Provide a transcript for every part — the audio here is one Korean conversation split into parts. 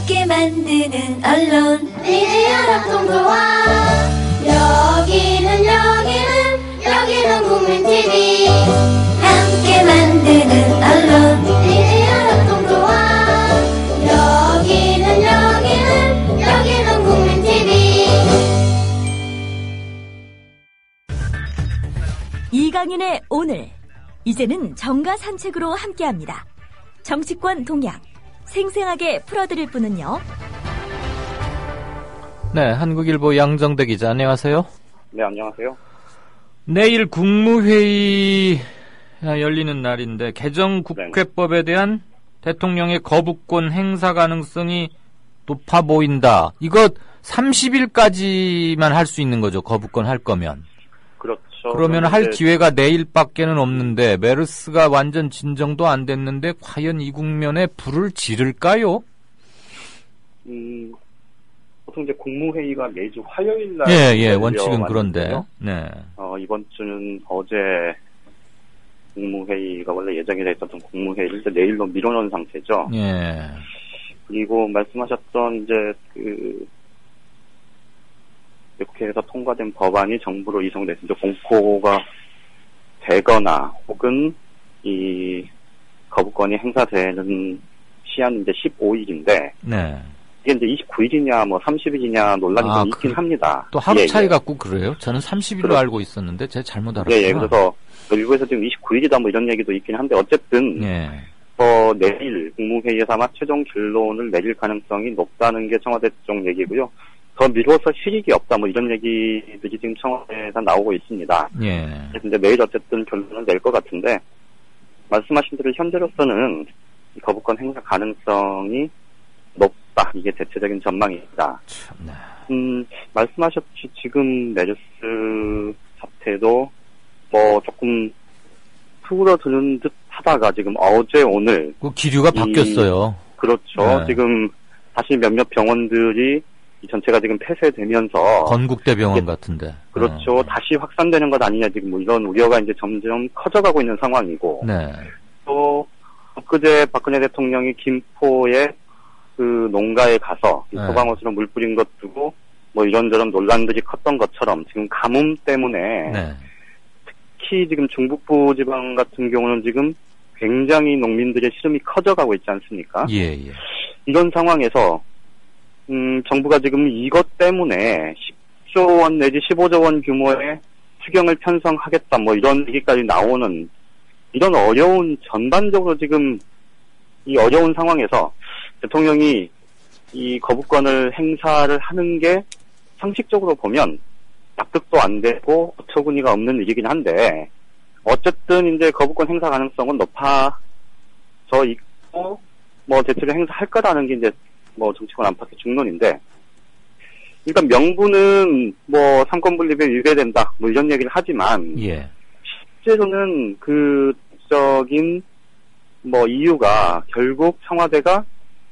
함께 만드는 언론 미디어 협동조합. 여기는 국민TV. 함께 만드는 언론 미디어 협동조합. 여기는 국민TV. 이강인의 오늘, 이제는 정가 산책으로 함께합니다. 정치권 동향 생생하게 풀어드릴 분은요. 네, 한국일보 양정대 기자, 안녕하세요. 네, 안녕하세요. 내일 국무회의 열리는 날인데 개정국회법에 대한 대통령의 거부권 행사 가능성이 높아 보인다. 이거 30일까지만 할 수 있는 거죠, 거부권 할 거면. 그렇죠. 그러면 할 기회가 내일밖에는 없는데 메르스가 완전 진정도 안 됐는데 과연 이 국면에 불을 지를까요? 보통 이제 국무회의가 매주 화요일 날. 예, 원칙은 그런데. 네. 이번 주는 어제 국무회의가 원래 예정이 돼 있었던 국무회의를 이제 내일로 미뤄놓은 상태죠. 예. 그리고 말씀하셨던 이제 국회에서 통과된 법안이 정부로 이송돼서 이제 공포가 되거나 혹은 이 거부권이 행사되는 시한은 이제 15일인데. 네. 이게 이제 29일이냐 뭐 30일이냐 논란이 좀 있긴 합니다. 또 하루 차이 갖고 그래요? 저는 30일로 알고 있었는데 제가 잘못 알았구나. 예, 그래서 일부에서 지금 29일이다 뭐 이런 얘기도 있긴 한데 어쨌든 내일 국무회의에서 아마 최종 결론을 내릴 가능성이 높다는 게 청와대 쪽 얘기고요. 더 미뤄서 실익이 없다 뭐 이런 얘기들이 지금 청와대에서 나오고 있습니다. 예. 근데 내일 어쨌든 결론을 낼 것 같은데 말씀하신 대로 현재로서는 이 거부권 행사 가능성이 높다. 이게 대체적인 전망입니다. 말씀하셨듯이 지금 메르스 사태도 뭐 조금 수그러드는 듯 하다가 지금 어제 오늘 그 기류가 바뀌었어요. 그렇죠. 네. 지금 다시 몇몇 병원들이 이 전체가 지금 폐쇄되면서 건국대병원 같은데. 그렇죠. 다시 확산되는 것 아니냐 지금 뭐 이런 우려가 이제 점점 커져가고 있는 상황이고. 네. 또 엊그제 박근혜 대통령이 김포에 그 농가에 가서 소방호수로 물 뿌린 것 두고 뭐 이런저런 논란들이 컸던 것처럼 지금 가뭄 때문에 특히 지금 중북부 지방 같은 경우는 지금 굉장히 농민들의 시름이 커져가고 있지 않습니까? 예. 이런 상황에서 정부가 지금 이것 때문에 10조 원 내지 15조 원 규모의 추경을 편성하겠다 뭐 이런 얘기까지 나오는 이런 어려운 전반적으로 지금 이 어려운 상황에서 대통령이 이 거부권을 행사를 하는 게 상식적으로 보면 납득도 안 되고 어처구니가 없는 일이긴 한데 어쨌든 이제 거부권 행사 가능성은 높아져 있고 뭐 대체로 행사할 거라는 게 이제 뭐 정치권 안팎의 중론인데 일단 명분은 뭐 삼권분립에 위배된다 뭐 이런 얘기를 하지만 실제로는 그 적인 뭐 이유가 결국 청와대가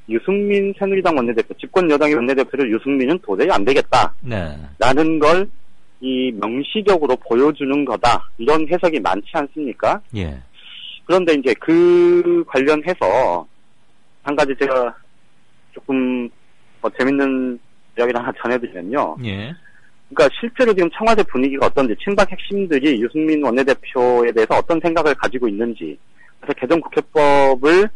유승민 새누리당 원내대표, 집권 여당의 원내대표를 유승민은 도저히 안 되겠다. 라는 걸 이 명시적으로 보여주는 거다. 이런 해석이 많지 않습니까? 그런데 이제 그 관련해서 한 가지 제가 조금 뭐 재밌는 이야기를 하나 전해드리면요. 그러니까 실제로 지금 청와대 분위기가 어떤지, 친박 핵심들이 유승민 원내대표에 대해서 어떤 생각을 가지고 있는지, 그래서 개정국회법을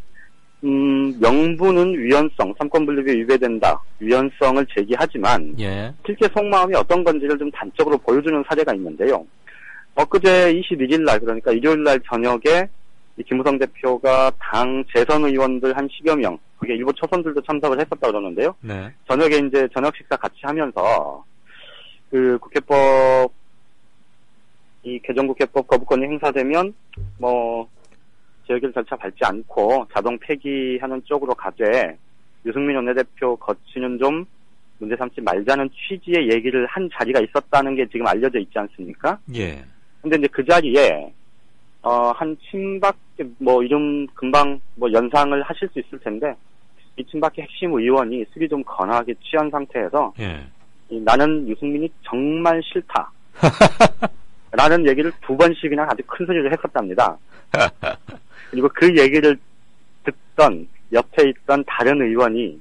명분은 위헌성, 삼권분립에 위배된다, 위헌성을 제기하지만 실제 속마음이 어떤 건지를 좀 단적으로 보여주는 사례가 있는데요. 엊그제 21일 날, 그러니까 일요일 날 저녁에 이 김무성 대표가 당 재선 의원들 한 10여 명, 그게 일부 초선들도 참석을 했었다 그러는데요. 저녁에 이제 저녁 식사 같이 하면서 그 국회법, 이 개정국회법 거부권이 행사되면 뭐 재결 절차 밟지 않고 자동 폐기하는 쪽으로 가되 유승민 원내대표 거치는 좀 문제 삼지 말자는 취지의 얘기를 한 자리가 있었다는 게 지금 알려져 있지 않습니까? 근데 이제 그 자리에 한 친박 뭐 이름 금방 뭐 연상을 하실 수 있을 텐데 이 친박의 핵심 의원이 술이 좀 건하게 취한 상태에서 나는 유승민이 정말 싫다. 라는 얘기를 2번씩이나 아주 큰 소리를 했었답니다. 그리고 그 얘기를 듣던 옆에 있던 다른 의원이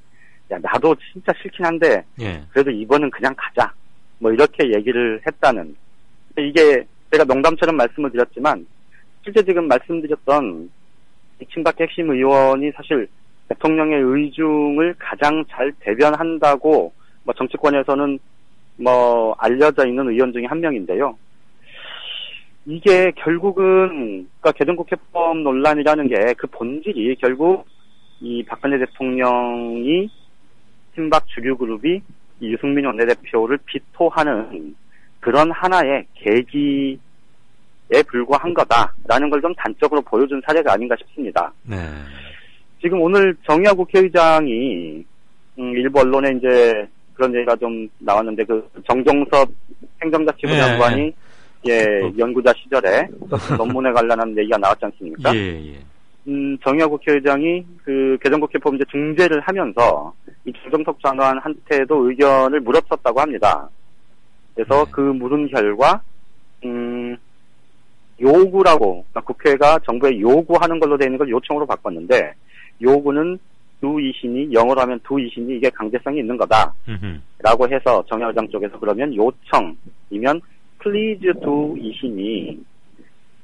야, 나도 진짜 싫긴 한데, 예. 그래도 이번은 그냥 가자. 뭐 이렇게 얘기를 했다는. 이게 제가 농담처럼 말씀을 드렸지만, 실제 지금 말씀드렸던 이 친박 핵심 의원이 사실 대통령의 의중을 가장 잘 대변한다고 뭐 정치권에서는 뭐 알려져 있는 의원 중에 한 명인데요. 이게 결국은 그러니까 개정국회법 논란이라는 게 그 본질이 결국 이 박근혜 대통령이 친박 주류 그룹이 이 유승민 원내대표를 비토하는 그런 하나의 계기에 불과한 거다라는 걸 좀 단적으로 보여준 사례가 아닌가 싶습니다. 네. 지금 오늘 정의화 국회의장이 일부 언론에 이제 그런 얘기가 좀 나왔는데 그 정종섭 행정자치부 예. 장관이 연구자 시절에 썼던 논문에 관련한 얘기가 나왔지 않습니까? 예. 정의화 국회의장이 그 개정국회법 이제 중재를 하면서 이 정종섭 장관한테도 의견을 물었었다고 합니다. 그래서 네. 그 물은 결과 요구라고 그러니까 국회가 정부에 요구하는 걸로 되어 있는 걸 요청으로 바꿨는데 요구는 do 이신이 영어로 하면 do 이신이 이게 강제성이 있는 거다라고 해서 정의화 의장 쪽에서 그러면 요청이면 please do 이신이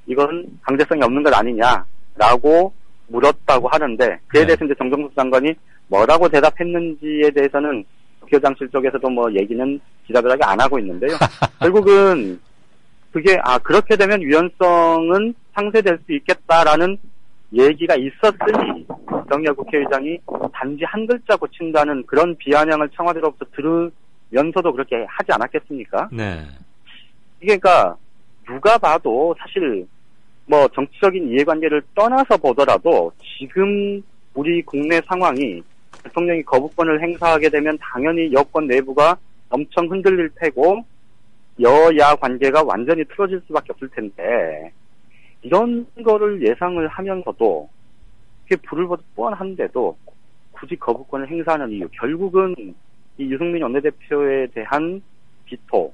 이건 강제성이 없는 것 아니냐라고 물었다고 하는데 그에 네. 대해서 이제 정종섭 장관이 뭐라고 대답했는지에 대해서는 국회의장실 쪽에서도 뭐 얘기는 지자별하게 안 하고 있는데요. 결국은 그게 그렇게 되면 위헌성은 상쇄될 수 있겠다라는 얘기가 있었으니 정의화 국회의장이 단지 한 글자 고친다는 그런 비아냥을 청와대로부터 들으면서도 그렇게 하지 않았겠습니까? 네. 이게 그러니까 누가 봐도 사실 뭐 정치적인 이해관계를 떠나서 보더라도 지금 우리 국내 상황이 대통령이 거부권을 행사하게 되면 당연히 여권 내부가 엄청 흔들릴 테고 여야 관계가 완전히 틀어질 수밖에 없을 텐데 이런 거를 예상을 하면서도 그게 불을 보듯 뻔한데도 굳이 거부권을 행사하는 이유 결국은 이 유승민 원내대표에 대한 비토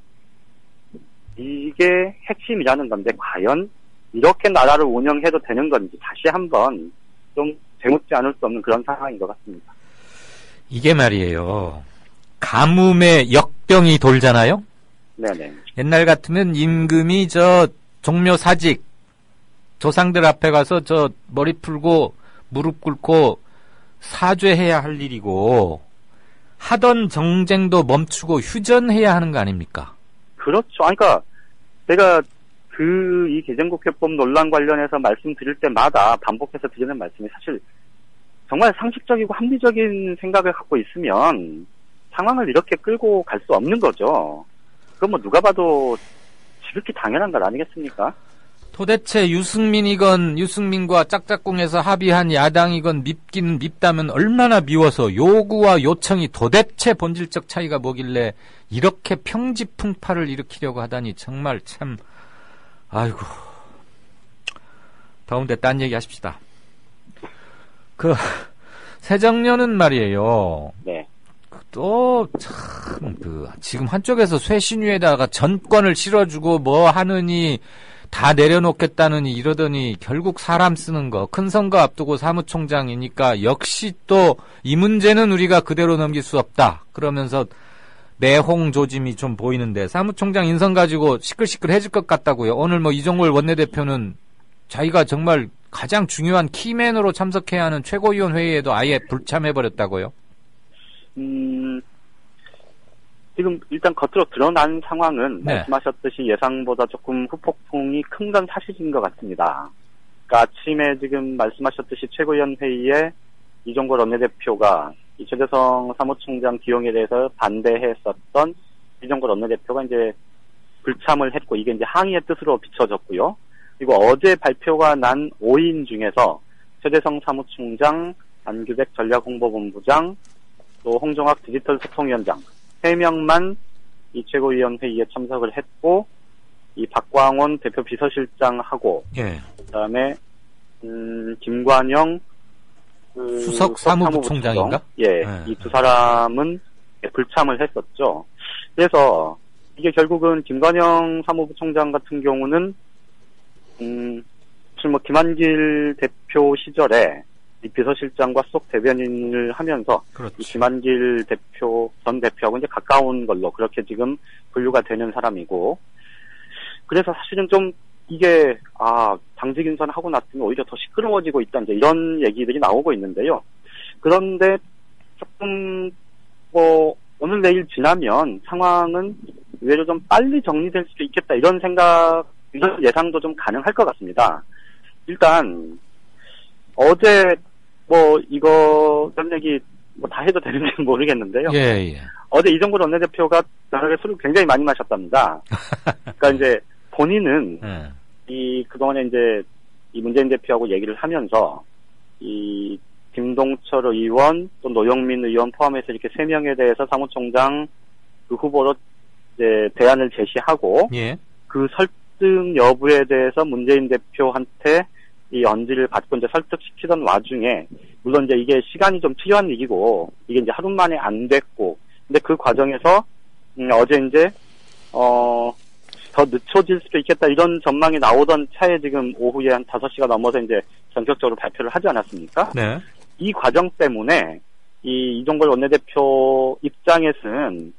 이게 핵심이라는 건데 과연 이렇게 나라를 운영해도 되는 건지 다시 한번 좀 되묻지 않을 수 없는 그런 상황인 것 같습니다. 이게 말이에요. 가뭄에 역병이 돌잖아요? 네네. 옛날 같으면 임금이 종묘 사직, 조상들 앞에 가서 머리 풀고 무릎 꿇고 사죄해야 할 일이고, 하던 정쟁도 멈추고 휴전해야 하는 거 아닙니까? 그렇죠. 그러니까 제가 이 개정국회법 논란 관련해서 말씀드릴 때마다 반복해서 드리는 말씀이 사실 정말 상식적이고 합리적인 생각을 갖고 있으면 상황을 이렇게 끌고 갈 수 없는 거죠. 그건 뭐 누가 봐도 지극히 당연한 것 아니겠습니까? 도대체 유승민과 짝짝꿍에서 합의한 야당이건 밉기는 밉다면 얼마나 미워서 요구와 요청이 도대체 본질적 차이가 뭐길래 이렇게 평지풍파를 일으키려고 하다니 정말 참 아이고 더운데 딴 얘기 하십시다. 새정년은 말이에요. 네. 지금 한쪽에서 쇄신위에다가 전권을 실어주고 뭐 하느니 다 내려놓겠다느니 이러더니 결국 사람 쓰는 거 큰 선거 앞두고 사무총장이니까 역시 또 이 문제는 우리가 그대로 넘길 수 없다. 그러면서 내홍 조짐이 좀 보이는데 사무총장 인선 가지고 시끌시끌해질 것 같다고요. 오늘 뭐 이종걸 원내대표는 자기가 정말 가장 중요한 키맨으로 참석해야 하는 최고위원 회의에도 아예 불참해버렸다고요. 지금 일단 겉으로 드러난 상황은 네. 말씀하셨듯이 예상보다 조금 후폭풍이 큰 건 사실인 것 같습니다. 그러니까 아침에 지금 말씀하셨듯이 최고위원 회의에 이종걸 원내대표가 이 최재성 사무총장 기용에 대해서 반대했었던 이종걸 원내대표가 이제 불참을 했고 이게 이제 항의의 뜻으로 비춰졌고요. 그리고 어제 발표가 난 5인 중에서 최재성 사무총장, 안규백 전략홍보본부장, 또 홍종학 디지털 소통위원장 3명만 이 최고위원 회의에 참석을 했고 이 박광원 대표 비서실장하고 예. 그다음에 김관영 수석 사무부총장인가? 예, 네. 이 두 사람은 불참을 했었죠. 그래서 이게 결국은 김관영 사무부총장 같은 경우는 사실 뭐 김한길 대표 시절에 이 비서실장과 수석 대변인을 하면서 이 그렇죠. 김한길 전 대표하고 이제 가까운 걸로 그렇게 지금 분류가 되는 사람이고, 그래서 사실은 좀 이게 당직 인선하고 났더니 오히려 더 시끄러워지고 있다, 이제 이런 얘기들이 나오고 있는데요. 그런데 조금 오늘 내일 지나면 상황은 의외로 좀 빨리 정리될 수도 있겠다, 이런 예상도 좀 가능할 것 같습니다. 일단 어제 이런 얘기 다 해도 되는지 모르겠는데요. 예. 어제 이정걸 원내대표가 저녁에 술을 굉장히 많이 마셨답니다. 그러니까 이제 본인은 그동안에 이제 이 문재인 대표하고 얘기를 하면서 이 김동철 의원 또 노영민 의원 포함해서 이렇게 3명에 대해서 사무총장 그 후보로 이제 대안을 제시하고, 예. 그 설득 여부에 대해서 문재인 대표한테 이 언지를 받고 이제 설득시키던 와중에, 물론 이제 이게 시간이 좀 필요한 일이고 이게 이제 하루 만에 안 됐고, 근데 그 과정에서 어제 이제 더 늦춰질 수도 있겠다, 이런 전망이 나오던 차에 지금 오후에 한 5시가 넘어서 이제 전격적으로 발표를 하지 않았습니까? 네. 이 과정 때문에 이종걸 원내대표 입장에서는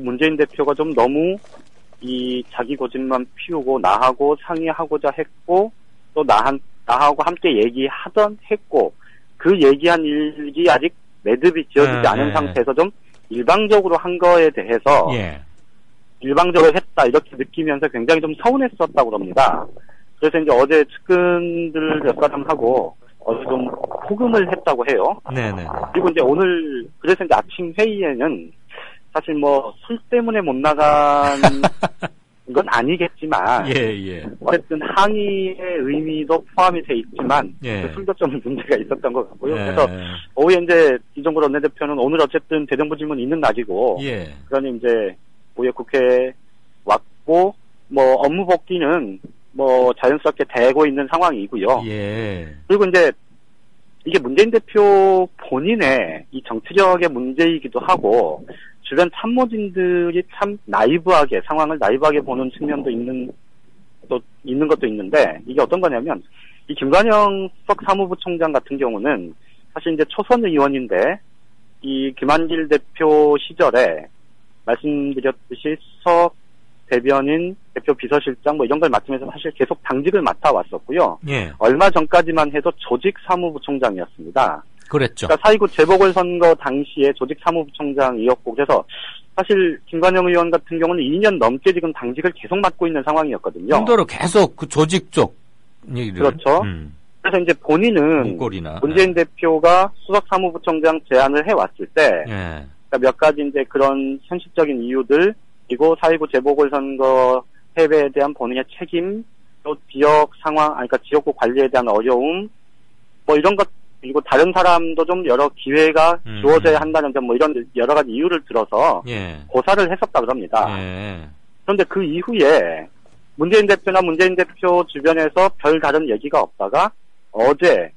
문재인 대표가 좀 너무 이 자기 고집만 피우고 나하고 상의하고자 했고, 또 나하고 함께 했고, 그 얘기한 일이 아직 매듭이 지어지지 않은 상태에서 좀 일방적으로 한 거에 대해서 일방적으로 했다, 이렇게 느끼면서 굉장히 좀 서운했었다고 합니다. 그래서 이제 어제 측근들 몇 사람하고 어제 좀 호금을 했다고 해요. 네네. 그리고 이제 오늘, 그래서 이제 아침 회의에는 사실 술 때문에 못 나간 건 아니겠지만, 어쨌든 항의의 의미도 포함이 돼 있지만, 그 술도 좀 문제가 있었던 것 같고요. 그래서 오후에 이제 이정걸 원내대표는 오늘 어쨌든 대정부 질문 있는 날이고, 그러니 이제 오후에 국회에 왔고, 업무 복귀는 자연스럽게 되고 있는 상황이고요. 그리고 이제 이게 문재인 대표 본인의 이 정치력의 문제이기도 하고, 주변 참모진들이 참 상황을 나이브하게 보는 측면도 있는 것도 있는데, 이게 어떤 거냐면, 이 김관영 수석 사무부 총장 같은 경우는 사실 이제 초선 의원인데, 이 김한길 대표 시절에 말씀드렸듯이 수석 대변인, 대표 비서실장 이런 걸 맡으면서 사실 계속 당직을 맡아왔었고요. 얼마 전까지만 해도 조직사무부총장이었습니다. 그랬죠. 그러니까 4.29 재보궐선거 당시에 조직사무부총장이었고, 그래서 사실 김관영 의원 같은 경우는 2년 넘게 지금 당직을 계속 맡고 있는 상황이었거든요. 정도로 계속 그 조직 쪽 얘기를. 그렇죠. 그래서 이제 본인은 문재인 대표가 수석사무부총장 제안을 해왔을 때, 그러니까 몇 가지 이제 그런 현실적인 이유들, 그리고 4.29 재보궐선거 패배에 대한 본인의 책임, 또 지역 상황, 그러니까 지역구 관리에 대한 어려움, 이런 것, 그리고 다른 사람도 좀 여러 기회가 주어져야 한다는 점, 이런 여러 가지 이유를 들어서 고사를 했었다 그럽니다. 그런데 그 이후에 문재인 대표나 문재인 대표 주변에서 별 다른 얘기가 없다가 어제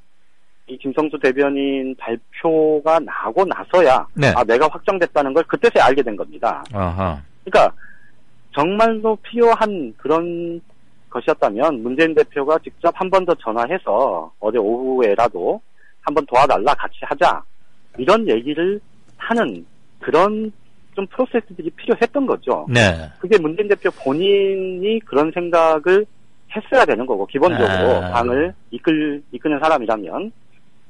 이 김성수 대변인 발표가 나고 나서야 내가 확정됐다는 걸 그때서야 알게 된 겁니다. 그러니까 정말로 필요한 그런 것이었다면 문재인 대표가 직접 한 번 더 전화해서 어제 오후에라도 한번 도와달라, 같이 하자, 이런 얘기를 하는 그런 좀 프로세스들이 필요했던 거죠. 그게 문재인 대표 본인이 그런 생각을 했어야 되는 거고, 기본적으로 당을 이끄는 사람이라면.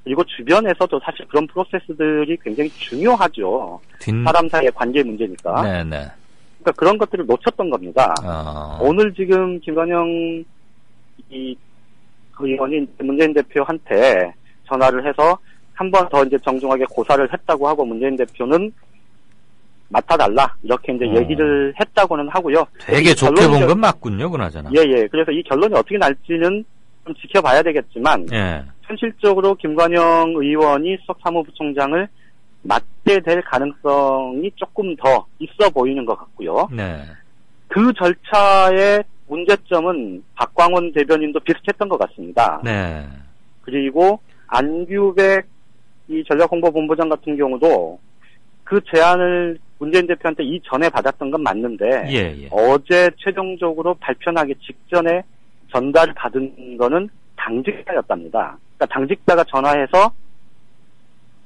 그리고 주변에서도 사실 그런 프로세스들이 굉장히 중요하죠. 사람 사이의 관계 문제니까. 그러니까 그런 것들을 놓쳤던 겁니다. 오늘 지금 김관영 의원이 문재인 대표한테 전화를 해서 한 번 더 이제 정중하게 고사를 했다고 하고, 문재인 대표는 맡아달라, 이렇게 이제 얘기를 했다고는 하고요. 되게 좋게 본 건 맞군요, 그나저나. 그래서 이 결론이 어떻게 날지는 좀 지켜봐야 되겠지만, 현실적으로 김관영 의원이 수석사무부총장을 맡게 될 가능성이 조금 더 있어 보이는 것 같고요. 그 절차의 문제점은 박광원 대변인도 비슷했던 것 같습니다. 그리고 안규백 이 전략홍보본부장 같은 경우도 그 제안을 문재인 대표한테 이전에 받았던 건 맞는데, 어제 최종적으로 발표나기 직전에 전달받은 거는 당직자였답니다. 그러니까 당직자가 전화해서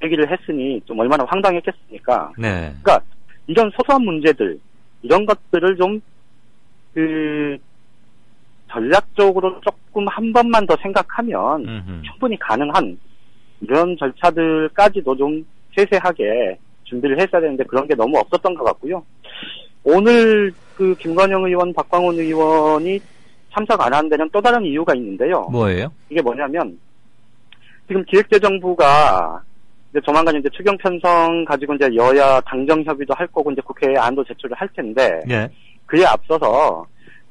얘기를 했으니 좀 얼마나 황당했겠습니까? 네. 그러니까 이런 소소한 문제들 이런 것들을 좀 전략적으로 조금 한 번만 더 생각하면 충분히 가능한 이런 절차들까지도 좀 세세하게 준비를 했어야 되는데 그런 게 너무 없었던 것 같고요. 오늘 김관영 의원, 박광원 의원이 참석 안 한 데는 또 다른 이유가 있는데요. 뭐예요? 이게 뭐냐면 지금 기획재정부가 이제 조만간 이제 추경 편성 가지고 이제 여야 당정 협의도 할 거고 이제 국회에 안도 제출을 할 텐데 예. 그에 앞서서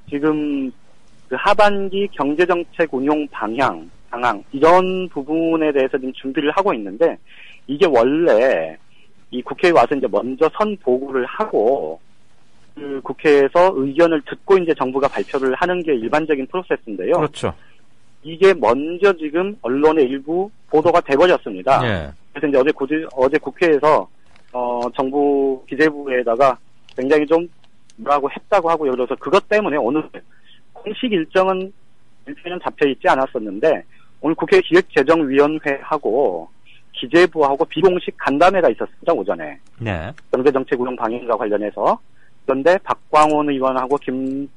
지금 하반기 경제정책 운용 방향 이런 부분에 대해서 지금 준비를 하고 있는데 이게 원래 이 국회에 와서 이제 먼저 선 보고를 하고 국회에서 의견을 듣고 이제 정부가 발표를 하는 게 일반적인 프로세스인데요. 그렇죠. 이게 먼저 지금 언론의 일부 보도가 돼버렸습니다. 예. 그래서 이제 어제 국회에서 정부 기재부에다가 굉장히 좀 뭐라고 했다고 하고요. 그래서 그것 때문에 오늘 공식 일정은 잡혀 있지 않았었는데 오늘 국회 기획재정위원회하고 기재부하고 비공식 간담회가 있었습니다. 오전에. 네. 경제정책 운용 방향과 관련해서. 그런데 박광원 의원하고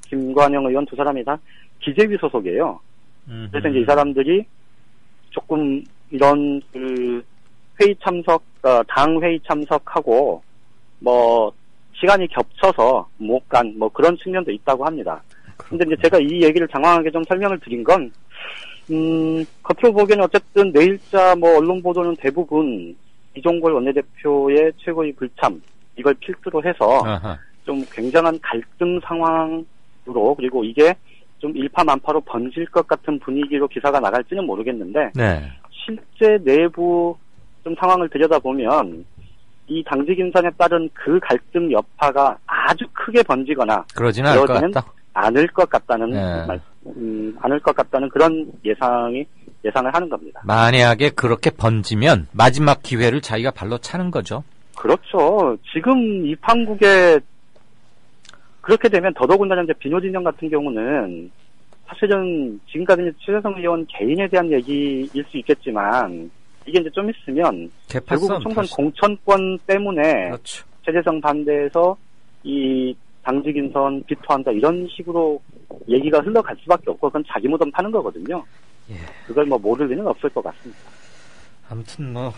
김관영 의원 두 사람이 다 기재위 소속이에요. 그래서 이제 이 사람들이 조금 이런 회의 참석, 당 회의 참석하고 뭐 시간이 겹쳐서 못 간 뭐 그런 측면도 있다고 합니다. 근데 이제 제가 이 얘기를 장황하게 좀 설명을 드린 건 겉으로 보기에는 어쨌든 내일자 뭐 언론 보도는 대부분 이종걸 원내대표의 최고의 불참 이걸 필두로 해서 아하. 좀 굉장한 갈등 상황으로 그리고 이게 좀 일파만파로 번질 것 같은 분위기로 기사가 나갈지는 모르겠는데 네. 실제 내부 좀 상황을 들여다보면 이 당직 인선에 따른 그 갈등 여파가 아주 크게 번지거나 그러지는 않을 것 그러지는 같다. 않을 것 같다는 네. 않을 것 같다는 그런 예상을 하는 겁니다. 만약에 그렇게 번지면 마지막 기회를 자기가 발로 차는 거죠. 그렇죠. 지금 이 판국에 그렇게 되면 더더군다나 이제 비노진영 같은 경우는 사실은 지금까지 최재성 의원 개인에 대한 얘기일 수 있겠지만 이게 이제 좀 있으면 결국 총선 공천권 때문에 그렇죠. 최재성 반대해서 이 당직 인선 비토한다 이런 식으로 얘기가 흘러갈 수밖에 없고 그건 자기 무덤 파는 거거든요. 예. 그걸 뭐 모를 리는 없을 것 같습니다. 아무튼 뭐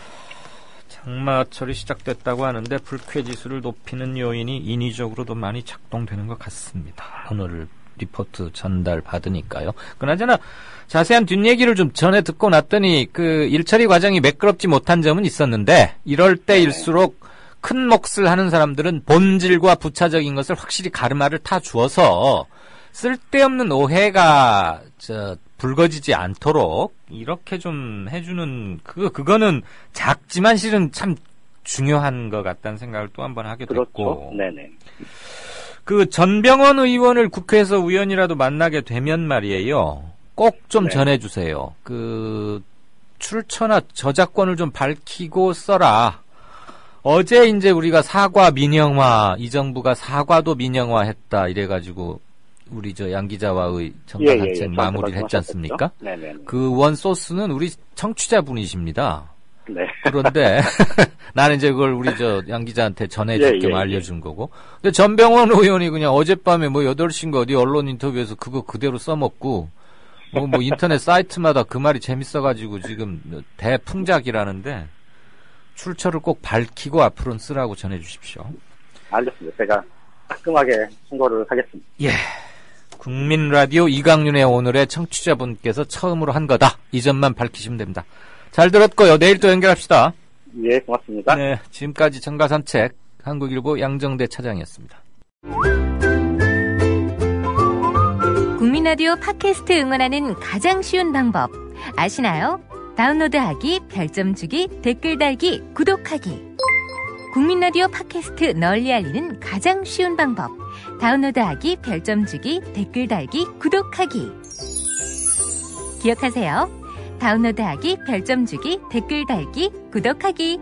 장마철이 시작됐다고 하는데 불쾌지수를 높이는 요인이 인위적으로도 많이 작동되는 것 같습니다. 오늘 리포트 전달 받으니까요. 그나저나 자세한 뒷얘기를 좀 전에 듣고 났더니 그 일처리 과정이 매끄럽지 못한 점은 있었는데 이럴 때일수록 큰 몫을 하는 사람들은 본질과 부차적인 것을 확실히 가르마를 타 주어서 쓸데없는 오해가 불거지지 않도록 이렇게 좀 해주는 그거는 작지만 실은 참 중요한 것 같다는 생각을 또 한 번 하게 됐고. 그렇죠. 네네. 그 전병헌 의원을 국회에서 우연이라도 만나게 되면 말이에요. 꼭 좀 네. 전해주세요. 그 출처나 저작권을 좀 밝히고 써라. 어제 이제 우리가 사과 민영화, 이 정부가 사과도 민영화했다 이래가지고 우리 양 기자와의 정가산책 마무리를 했지 않습니까? 네네. 그 원 소스는 우리 청취자분이십니다. 네. 그런데 나는 이제 그걸 우리 양 기자한테 전해줄게 예. 알려준 거고. 근데 전병헌 의원이 그냥 어젯밤에 뭐 8시인가 어디 언론 인터뷰에서 그거 그대로 써먹고 뭐 인터넷 사이트마다 그 말이 재밌어가지고 지금 대풍작이라는데 출처를 꼭 밝히고 앞으로는 쓰라고 전해주십시오. 알겠습니다. 제가 따끔하게 신고를 하겠습니다. 예. 국민라디오 이강윤의 오늘의 청취자분께서 처음으로 한 거다. 이 점만 밝히시면 됩니다. 잘 들었고요. 내일 또 연결합시다. 예, 고맙습니다. 네, 지금까지 정가산책 한국일보 양정대 차장이었습니다. 국민라디오 팟캐스트 응원하는 가장 쉬운 방법 아시나요? 다운로드하기, 별점 주기, 댓글 달기, 구독하기. 국민라디오 팟캐스트 널리 알리는 가장 쉬운 방법. 다운로드하기, 별점 주기, 댓글 달기, 구독하기. 기억하세요. 다운로드하기, 별점 주기, 댓글 달기, 구독하기.